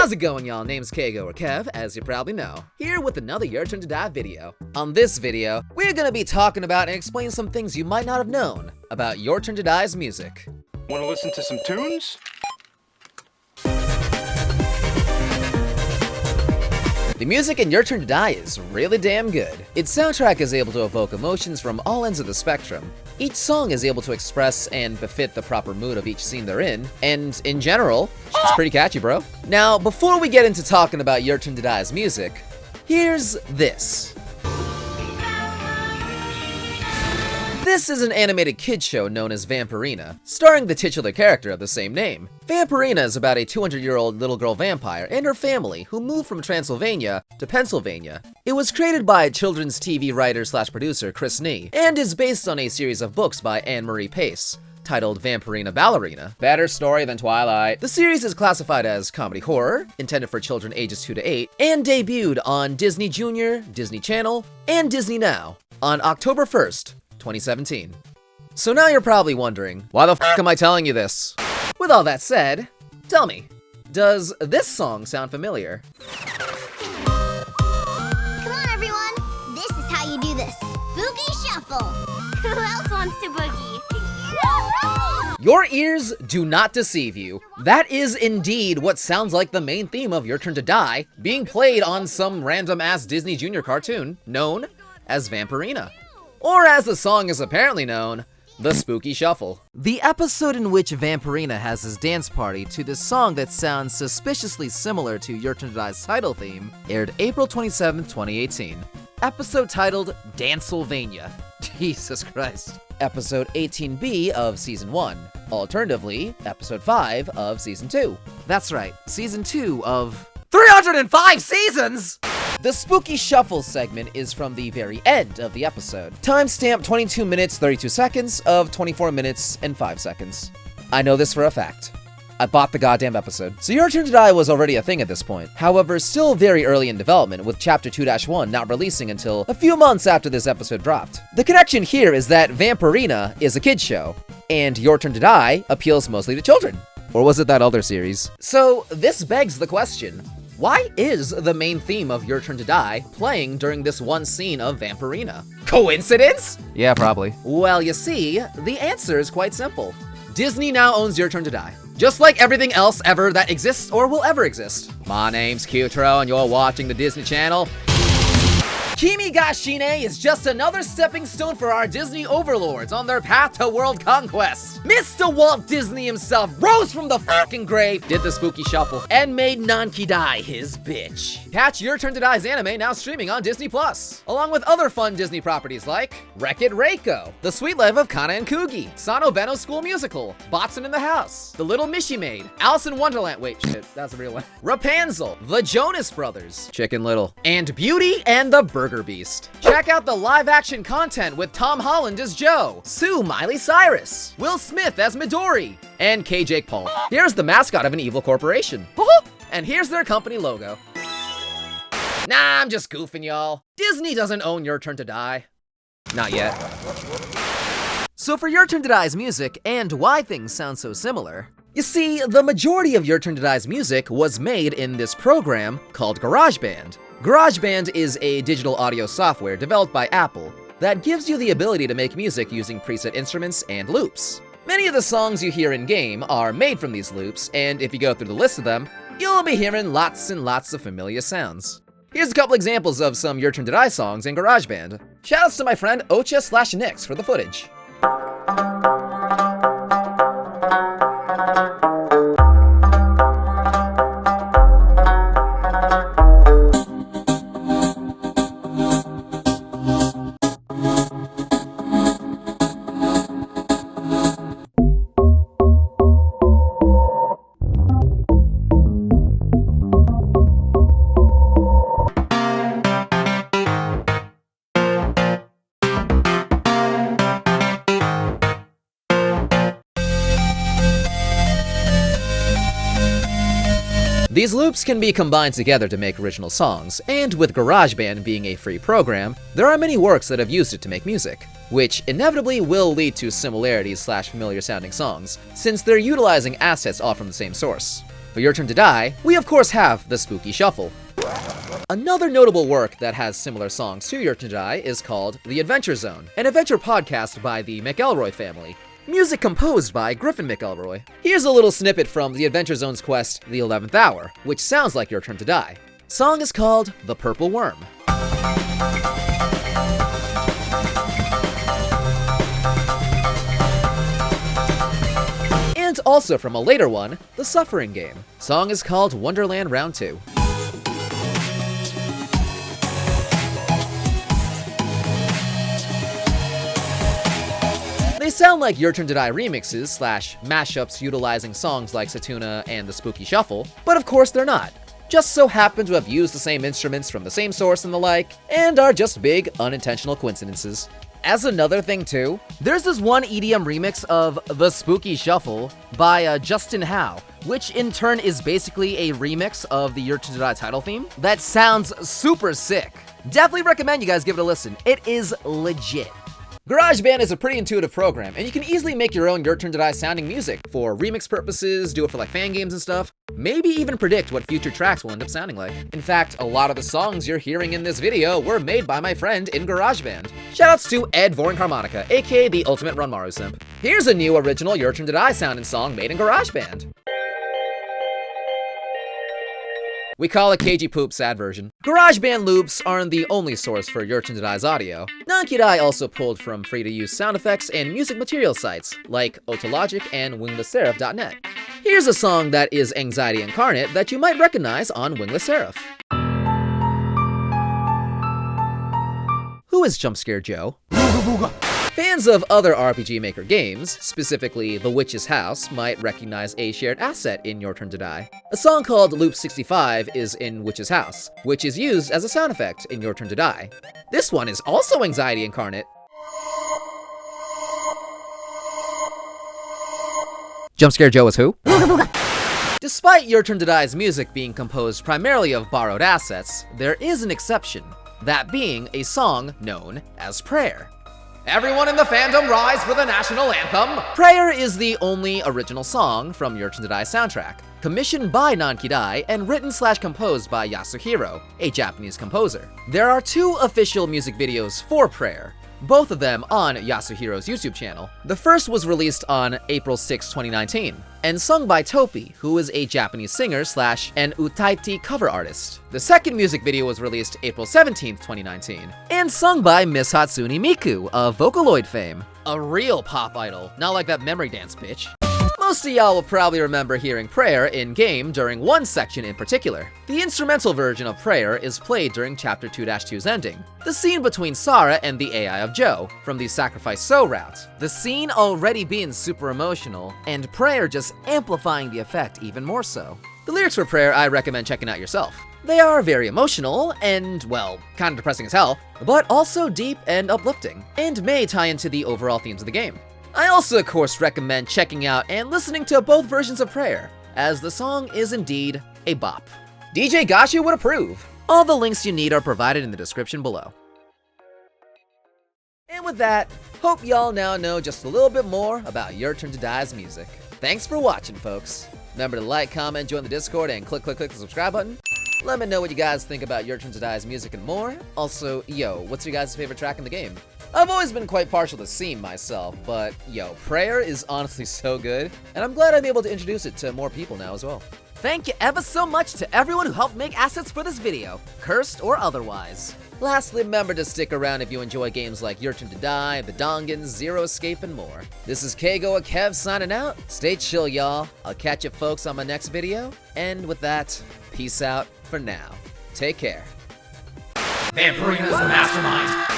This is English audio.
How's it going, y'all? Name's KGOKev, as you probably know, here with another Your Turn to Die video. On this video, we're gonna be talking about and explaining some things you might not have known about Your Turn to Die's music. Want to listen to some tunes? The music in Your Turn to Die is really damn good. Its soundtrack is able to evoke emotions from all ends of the spectrum. Each song is able to express and befit the proper mood of each scene they're in, and in general, it's pretty catchy, bro. Now, before we get into talking about Your Turn to Die's music, here's this. This is an animated kids show known as Vampirina, starring the titular character of the same name. Vampirina is about a 200-year-old little girl vampire and her family who moved from Transylvania to Pennsylvania. It was created by children's TV writer/producer Chris Nee, and is based on a series of books by Anne-Marie Pace, titled Vampirina Ballerina. Better story than Twilight. The series is classified as comedy horror, intended for children ages 2 to 8, and debuted on Disney Junior, Disney Channel, and Disney Now on October 1st, 2017. So now you're probably wondering, why the f am I telling you this? With all that said, tell me, does this song sound familiar? Come on, everyone. This is how you do this. Boogie shuffle. Who else wants to boogie? Your ears do not deceive you. That is indeed what sounds like the main theme of Your Turn to Die, being played on some random-ass Disney Junior cartoon known as Vampirina. Or as the song is apparently known, the Spooky Shuffle. The episode in which Vampirina has his dance party to this song that sounds suspiciously similar to Your Turn to Die's title theme aired April 27, 2018. Episode titled Dancylvania. Jesus Christ. Episode 18B of Season 1. Alternatively, Episode 5 of Season 2. That's right, Season 2 of 305 seasons! The Spooky Shuffle segment is from the very end of the episode. Timestamp 22 minutes 32 seconds of 24 minutes and 5 seconds. I know this for a fact. I bought the goddamn episode. So Your Turn to Die was already a thing at this point. However, still very early in development, with Chapter 2-1 not releasing until a few months after this episode dropped. The connection here is that Vampirina is a kid's show, and Your Turn to Die appeals mostly to children. Or was it that other series? So this begs the question, why is the main theme of Your Turn to Die playing during this one scene of Vampirina? Coincidence? Yeah, probably. Well, you see, the answer is quite simple. Disney now owns Your Turn to Die, just like everything else ever that exists or will ever exist. My name's Cutro, and you're watching the Disney Channel. Kimigashine is just another stepping stone for our Disney overlords on their path to world conquest. Mr. Walt Disney himself rose from the fucking grave, did the Spooky Shuffle, and made Nankidai his bitch. Catch Your Turn to Die's anime now streaming on Disney+, along with other fun Disney properties like Wreck-It Reiko, The Sweet Life of Kana and Kugi, Sano Beno School Musical, Botsun in the House, The Little Mishi Maid, Alice in Wonderland, wait, shit, that's a real one, Rapunzel, The Jonas Brothers, Chicken Little, and Beauty and the Burger Beast. Check out the live-action content with Tom Holland as Joe, Sue Miley Cyrus, Will Smith as Midori, and K. Jake Paul. Here's the mascot of an evil corporation. And here's their company logo. Nah, I'm just goofing, y'all. Disney doesn't own Your Turn to Die. Not yet. So for Your Turn to Die's music, and why things sound so similar, you see, the majority of Your Turn to Die's music was made in this program called Garageband. Garageband is a digital audio software developed by Apple that gives you the ability to make music using preset instruments and loops. Many of the songs you hear in-game are made from these loops, and if you go through the list of them, you'll be hearing lots and lots of familiar sounds. Here's a couple examples of some Your Turn to Die songs in Garageband. Shoutouts to my friend Ocha/Nix for the footage. These loops can be combined together to make original songs, and with GarageBand being a free program, there are many works that have used it to make music, which inevitably will lead to similarities/familiar sounding songs, since they're utilizing assets all from the same source. For Your Turn to Die, we of course have the Spooky Shuffle. Another notable work that has similar songs to Your Turn to Die is called The Adventure Zone, an adventure podcast by the McElroy family. Music composed by Griffin McElroy. Here's a little snippet from The Adventure Zone's quest, The 11th Hour, which sounds like Your Turn to Die. Song is called The Purple Worm. And also from a later one, The Suffering Game. Song is called Wonderland Round 2. They sound like Your Turn to Die remixes slash mashups utilizing songs like Satuna and the Spooky Shuffle, but of course they're not. Just so happen to have used the same instruments from the same source and the like, and are just big unintentional coincidences. As another thing too, there's this one EDM remix of The Spooky Shuffle by Justin Howe, which in turn is basically a remix of the Your Turn to Die title theme. That sounds super sick. Definitely recommend you guys give it a listen. It is legit. Garageband is a pretty intuitive program, and you can easily make your own Your Turn to Die sounding music for remix purposes, do it for like fan games and stuff, maybe even predict what future tracks will end up sounding like. In fact, a lot of the songs you're hearing in this video were made by my friend in Garageband. Shoutouts to Ed Voring Harmonica, aka the ultimate Ranmaru simp. Here's a new original Your Turn to Die sounding song made in Garageband. We call it KG Poop sad version. Garageband loops aren't the only source for Your Turn to Die's audio. Nankidai also pulled from free-to-use sound effects and music material sites like Otologic and winglessserif.net. Here's a song that is anxiety incarnate that you might recognize on Wingless Serif. Who is Jump Scare Joe? Fans of other RPG Maker games, specifically The Witch's House, might recognize a shared asset in Your Turn to Die. A song called Loop 65 is in Witch's House, which is used as a sound effect in Your Turn to Die. This one is also anxiety incarnate. Jump Scare Joe is who? Despite Your Turn to Die's music being composed primarily of borrowed assets, there is an exception, that being a song known as Prayer. Everyone in the fandom rise for the national anthem! Prayer is the only original song from Your Turn to Die soundtrack, commissioned by Nankidai and written/composed by Yasuhiro, a Japanese composer. There are 2 official music videos for Prayer, both of them on Yasuhiro's YouTube channel. The first was released on April 6, 2019, and sung by Topi, who is a Japanese singer / an YttD cover artist. The second music video was released April 17, 2019, and sung by Miss Hatsune Miku of Vocaloid fame. A real pop idol, not like that memory dance bitch. Most of y'all will probably remember hearing Prayer in-game during one section in particular. The instrumental version of Prayer is played during Chapter 2-2's ending, the scene between Sarah and the AI of Joe, from the Sacrifice So route. The scene already being super emotional, and Prayer just amplifying the effect even more so. The lyrics for Prayer I recommend checking out yourself. They are very emotional and, well, kind of depressing as hell, but also deep and uplifting, and may tie into the overall themes of the game. I also, of course, recommend checking out and listening to both versions of Prayer, as the song is indeed a bop. DJ Gashu would approve. All the links you need are provided in the description below. And with that, hope y'all now know just a little bit more about Your Turn to Die's music. Thanks for watching, folks. Remember to like, comment, join the Discord, and click the subscribe button. Let me know what you guys think about Your Turn to Die's music and more. Also, yo, what's your guys' favorite track in the game? I've always been quite partial to Seam myself, but yo, Prayer is honestly so good, and I'm glad I'm able to introduce it to more people now as well. Thank you ever so much to everyone who helped make assets for this video, cursed or otherwise. Lastly, remember to stick around if you enjoy games like Your Turn to Die, The Dongans, Zero Escape, and more. This is KGOKev signing out. Stay chill, y'all. I'll catch you folks on my next video, and with that, peace out for now. Take care. Vampirina's the mastermind.